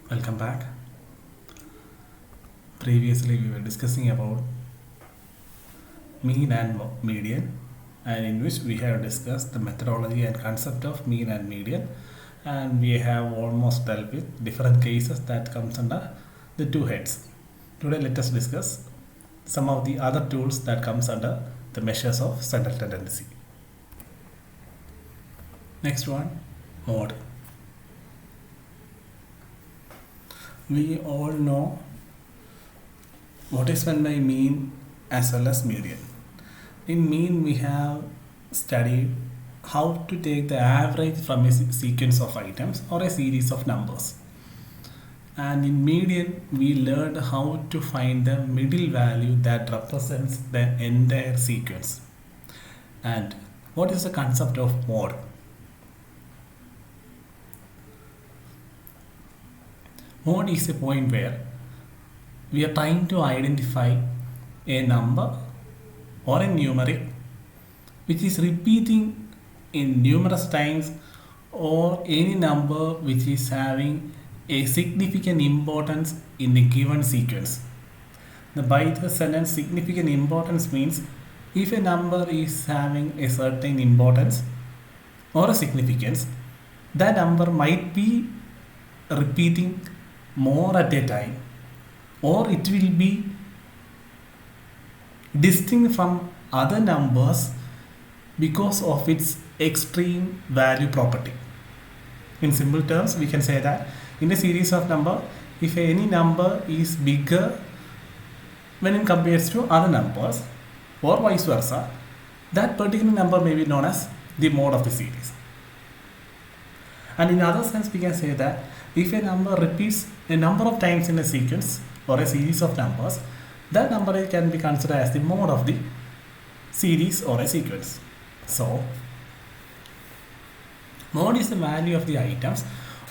Welcome back. Previously, we were discussing about mean and median, and in which we have discussed the methodology and concept of mean and median, and we have almost dealt with different cases that comes under the two heads. Today, let us discuss some of the other tools that comes under the measures of central tendency. Next one, mode. We all know what is meant by mean as well as median. In mean, we have studied how to take the average from a sequence of items or a series of numbers. And in median, we learned how to find the middle value that represents the entire sequence. And what is the concept of mode? Mode is a point where we are trying to identify a number or a numeric which is repeating in numerous times, or any number which is having a significant importance in a given sequence. By the sentence significant importance means if a number is having a certain importance or a significance, that number might be repeating more at a time, or it will be distinct from other numbers because of its extreme value property. In simple terms, we can say that in a series of number, if any number is bigger when it compares to other numbers, or vice versa, that particular number may be known as the mode of the series. And in other sense, we can say that if a number repeats a number of times in a sequence or a series of numbers, that number can be considered as the mode of the series or a sequence. So, mode is the value of the items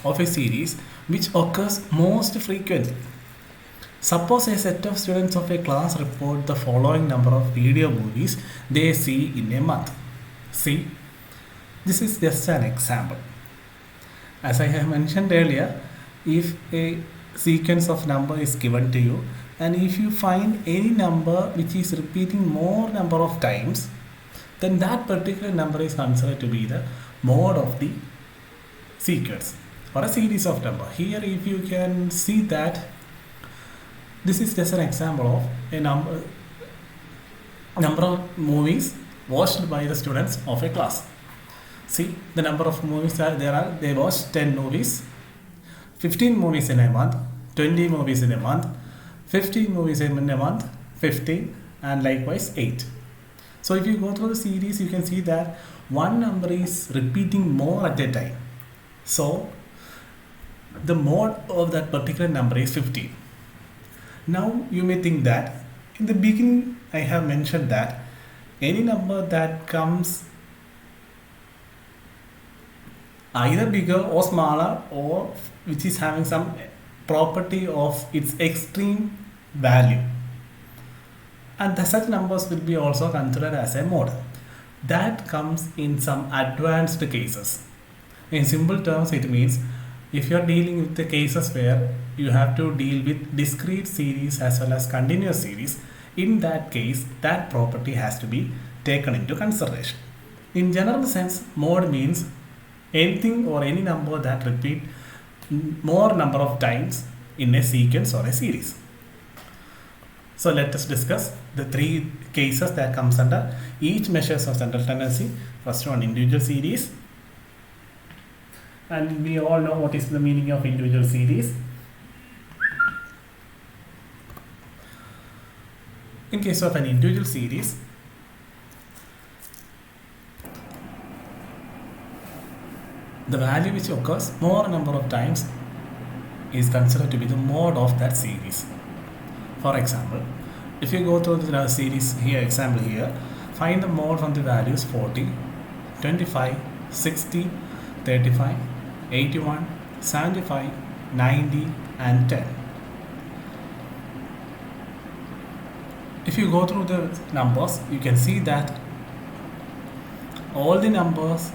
of a series which occurs most frequently. Suppose a set of students of a class report the following number of video movies they see in a month. See, this is just an example. As I have mentioned earlier, if a sequence of number is given to you, and if you find any number which is repeating more number of times, then that particular number is considered to be the mode of the sequence or a series of number. Here, if you can see that this is just an example of a number of movies watched by the students of a class. See the number of movies they watched 10 movies, 15 movies in a month, 20 movies in a month, 15 movies in a month, 15, and likewise 8. So if you go through the series, you can see that one number is repeating more at a time. So the mode of that particular number is 15. Now you may think that in the beginning I have mentioned that any number that comes either bigger or smaller, or which is having some property of its extreme value, and such numbers will be also considered as a mode. That comes in some advanced cases. In simple terms, it means if you are dealing with the cases where you have to deal with discrete series as well as continuous series, in that case that property has to be taken into consideration. In general sense, mode means anything or any number that repeat more number of times in a sequence or a series. So let us discuss the three cases that comes under each measures of central tendency. First one, individual series, and we all know what is the meaning of individual series. In case of an individual series, the value which occurs more number of times is considered to be the mode of that series. For example, if you go through the series here, example here, find the mode from the values 40, 25, 60, 35, 81, 75, 90, and 10. If you go through the numbers, you can see that all the numbers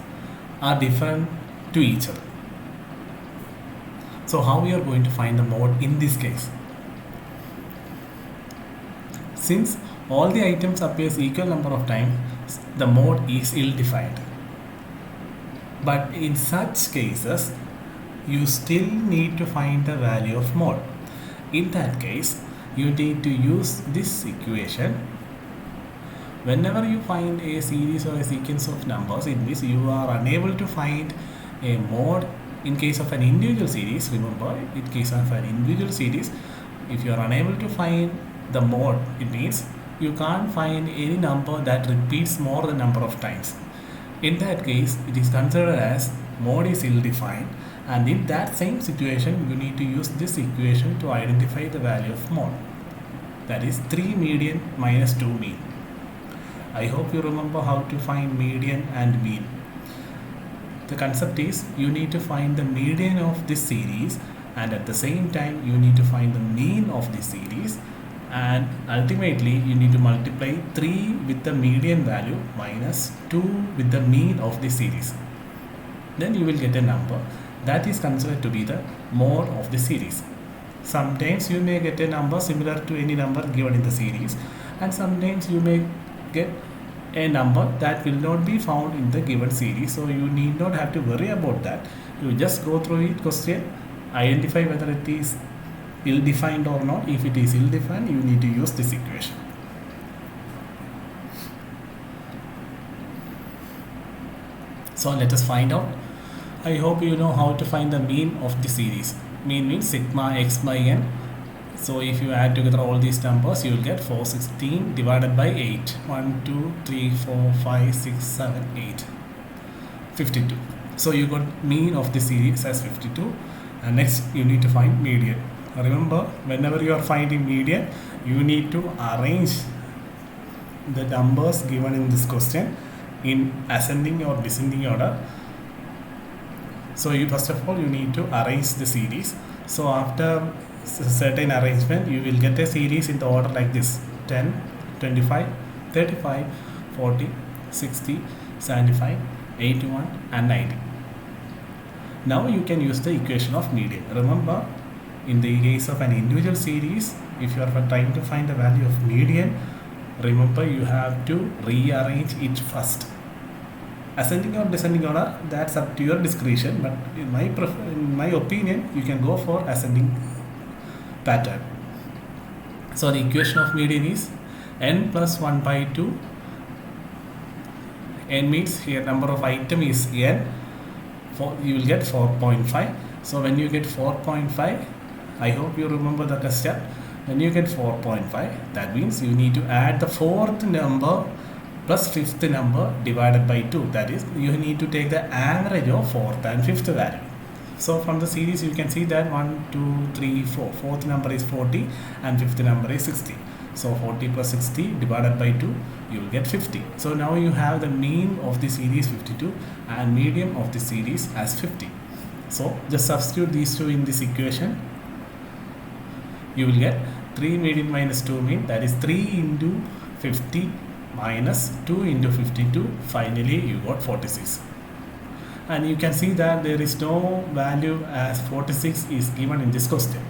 are different to each other. So how we are going to find the mode in this case? Since all the items appears equal number of times, the mode is ill-defined. But in such cases, you still need to find the value of mode. In that case, you need to use this equation. Whenever you find a series or a sequence of numbers in which you are unable to find a mode in case of an individual series, remember, in case of an individual series, if you are unable to find the mode, it means you can't find any number that repeats more than number of times. In that case, it is considered as mode is ill-defined, and in that same situation, you need to use this equation to identify the value of mode. That is 3 median minus 2 mean. I hope you remember how to find median and mean. The concept is you need to find the median of this series, and at the same time you need to find the mean of this series, and ultimately you need to multiply 3 with the median value minus 2 with the mean of the series. Then you will get a number that is considered to be the mode of the series. Sometimes you may get a number similar to any number given in the series, and sometimes you may get a number that will not be found in the given series, so you need not have to worry about that. You just go through it question, identify whether it is ill-defined or not. If it is ill-defined, you need to use this equation. So let us find out. I hope you know how to find the mean of the series. Mean means sigma x by n. So if you add together all these numbers, you will get 416 divided by 8. 1, 2, 3, 4, 5, 6, 7, 8. 52. So you got mean of the series as 52. And next you need to find median. Remember, whenever you are finding median, you need to arrange the numbers given in this question in ascending or descending order. So you first of all you need to arrange the series. So after certain arrangement, you will get a series in the order like this: 10, 25, 35, 40, 60, 75, 81 and 90. Now you can use the equation of median. Remember, in the case of an individual series, if you are trying to find the value of median, remember you have to rearrange it first. Ascending or descending order, that's up to your discretion, but in my opinion, you can go for ascending pattern. So the equation of median is n plus 1 by 2. N means here number of item is n. You will get 4.5. So when you get 4.5, I hope you remember the question. When you get 4.5, that means you need to add the fourth number plus fifth number divided by 2. That is, you need to take the average of fourth and fifth value. So from the series you can see that 1, 2, 3, 4. Fourth number is 40 and fifth number is 60. So 40 plus 60 divided by 2, you will get 50. So now you have the mean of the series 52 and median of the series as 50. So just substitute these two in this equation. You will get 3 median minus 2 mean, that is 3 into 50 minus 2 into 52. Finally you got 46. And you can see that there is no value as 46 is given in this question.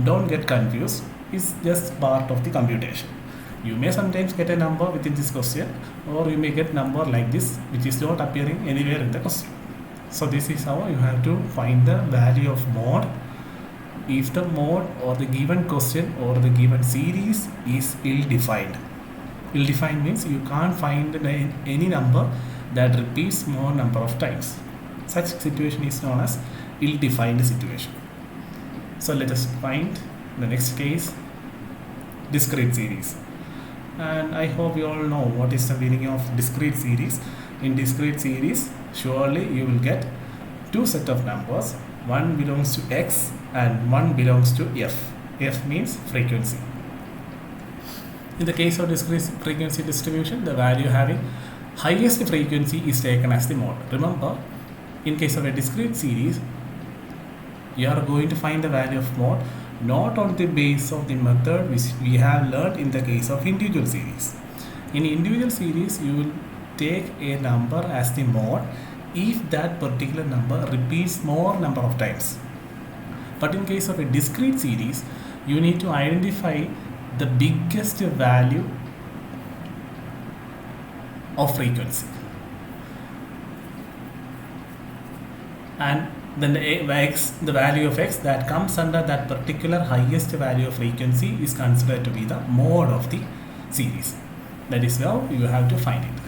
Don't get confused, it's just part of the computation. You may sometimes get a number within this question, or you may get number like this which is not appearing anywhere in the question. So this is how you have to find the value of mode if the mode or the given question or the given series is ill-defined. Ill-defined means you can't find any number that repeats more number of times. Such situation is known as ill-defined situation. So let us find the next case, discrete series. And I hope you all know what is the meaning of discrete series. In discrete series, surely you will get two set of numbers. One belongs to X and one belongs to F. F means frequency. In the case of discrete frequency distribution, the value having highest frequency is taken as the mode. Remember, in case of a discrete series, you are going to find the value of mode not on the base of the method which we have learned in the case of individual series. In individual series, you will take a number as the mode if that particular number repeats more number of times. But in case of a discrete series, you need to identify the biggest value of frequency, and then the value of x that comes under that particular highest value of frequency is considered to be the mode of the series. That is how you have to find it.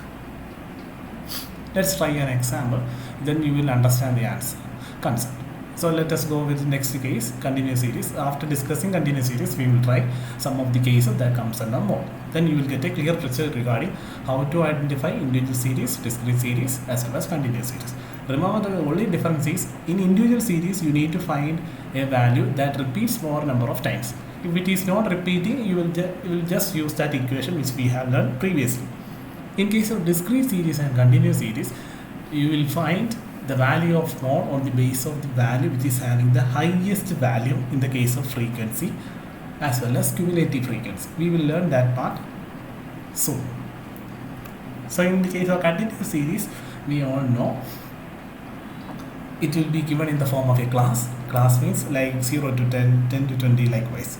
Let's try an example, then you will understand the answer concept. So let us go with the next case, continuous series. After discussing continuous series, we will try some of the cases that comes under mode. Then you will get a clear picture regarding how to identify individual series, discrete series, as well as continuous series. Remember, the only difference is in individual series you need to find a value that repeats more number of times. If it is not repeating, you will just use that equation which we have learned previously. In case of discrete series and continuous series, you will find the value of mode on the base of the value which is having the highest value in the case of frequency as well as cumulative frequency. We will learn that part soon. So in the case of continuous series, we all know it will be given in the form of a class. Class means like 0 to 10, 10 to 20 likewise.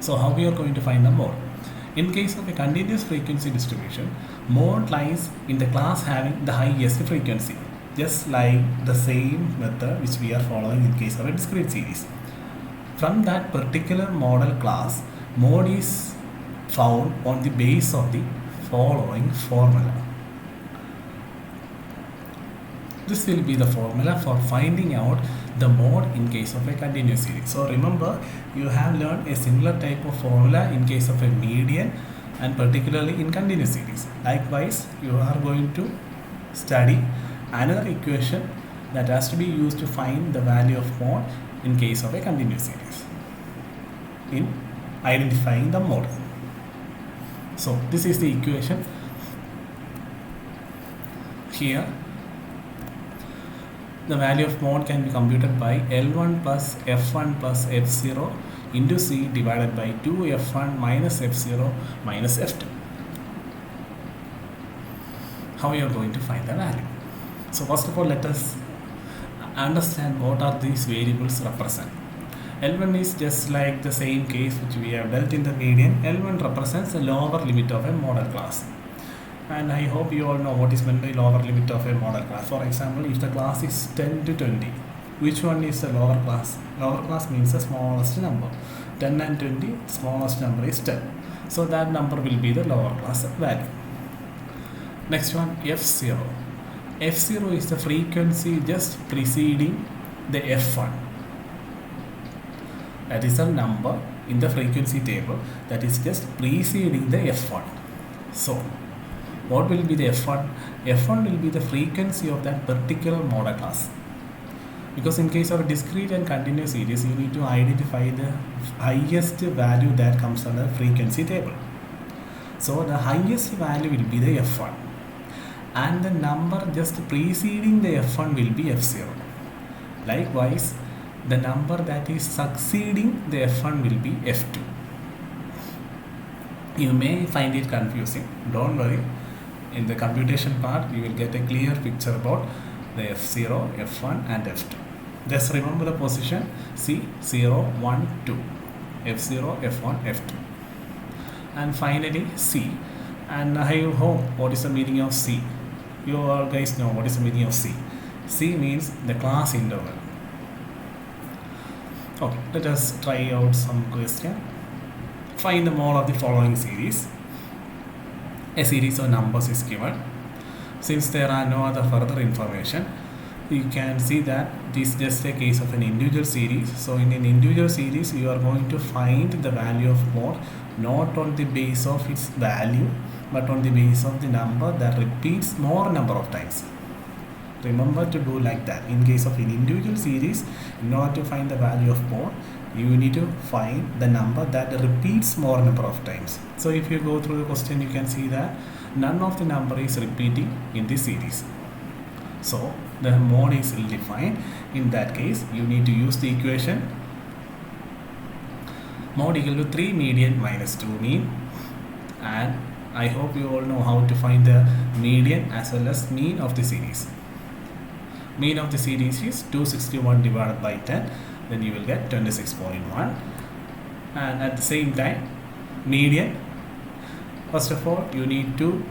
So how we are going to find the mode? In case of a continuous frequency distribution, mode lies in the class having the highest frequency, just like the same method which we are following in case of a discrete series. From that particular model class, mode is found on the base of the following formula. This will be the formula for finding out the mode in case of a continuous series. So remember, you have learned a similar type of formula in case of a median and particularly in continuous series. Likewise, you are going to study another equation that has to be used to find the value of mode in case of a continuous series in identifying the mode. So this is the equation here. The value of mode can be computed by L1 plus F1 plus F0 into C divided by 2F1 minus F0 minus F2. How you are going to find the value? So first of all, let us understand what are these variables represent. L1 is just like the same case which we have dealt in the median. L1 represents the lower limit of a model class. And I hope you all know what is meant by lower limit of a model class. For example, if the class is 10 to 20, which one is the lower class? Lower class means the smallest number. 10 and 20, smallest number is 10. So that number will be the lower class value. Next one, F0. F0 is the frequency just preceding the F1. That is a number in the frequency table that is just preceding the F1. So what will be the F1? F1 will be the frequency of that particular model class. Because in case of a discrete and continuous series, you need to identify the highest value that comes under the frequency table. So the highest value will be the F1. And the number just preceding the F1 will be F0. Likewise, the number that is succeeding the F1 will be F2. You may find it confusing. Don't worry. In the computation part, you will get a clear picture about the F0, F1 and F2. Just remember the position C, 0, 1, 2. F0, F1, F2. And finally C. And I hope what is the meaning of C. You all guys know what is the meaning of C. C means the class interval. Okay, let us try out some question. Find the mode of the following series. A series of numbers is given. Since there are no other further information, you can see that this is just a case of an individual series. So in an individual series, you are going to find the value of mode not on the base of its value, but on the base of the number that repeats more number of times. Remember to do like that. In case of an individual series, in order to find the value of mode, you need to find the number that repeats more number of times. So if you go through the question, you can see that none of the number is repeating in this series. So the mode is ill-defined. In that case, you need to use the equation mode equal to 3 median minus 2 mean. And I hope you all know how to find the median as well as mean of the series. Mean of the series is 261 divided by 10. then you will get 26.1. And at the same time, median, first of all you need to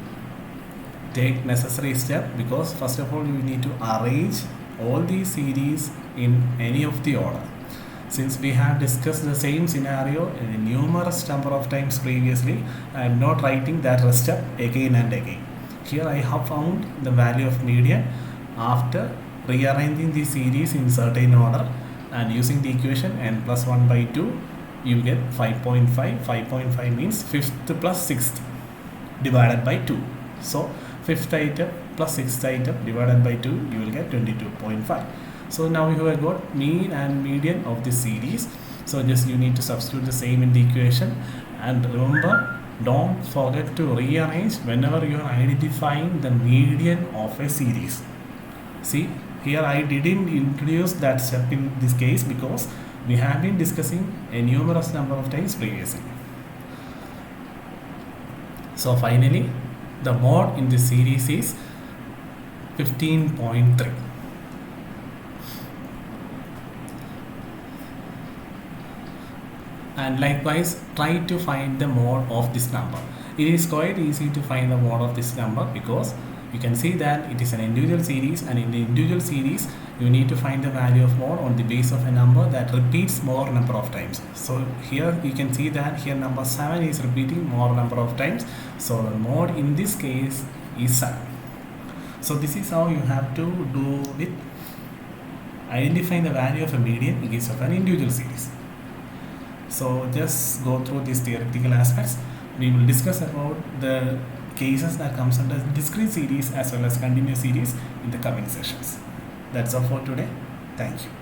take necessary step, because first of all you need to arrange all these series in any of the order. Since we have discussed the same scenario in numerous number of times previously, I am not writing that step again and again. Here I have found the value of median after rearranging the series in certain order and using the equation n plus 1 by 2, you get 5.5. 5.5 means 5th plus 6th divided by 2. So 5th item plus 6th item divided by 2, you will get 22.5. So now you have got mean and median of the series. So just you need to substitute the same in the equation, and remember, don't forget to rearrange whenever you are identifying the median of a series. See, here I didn't introduce that step in this case because we have been discussing a numerous number of times previously. So finally, the mode in this series is 15.3. And likewise, try to find the mode of this number. It is quite easy to find the mode of this number because you can see that it is an individual series, and in the individual series you need to find the value of mode on the base of a number that repeats more number of times. So here you can see that here number 7 is repeating more number of times, so the mode in this case is 7. So this is how you have to do with identifying the value of a median in case of an individual series. So just go through these theoretical aspects. We will discuss about the cases that comes under discrete series as well as continuous series in the coming sessions. That's all for today. Thank you.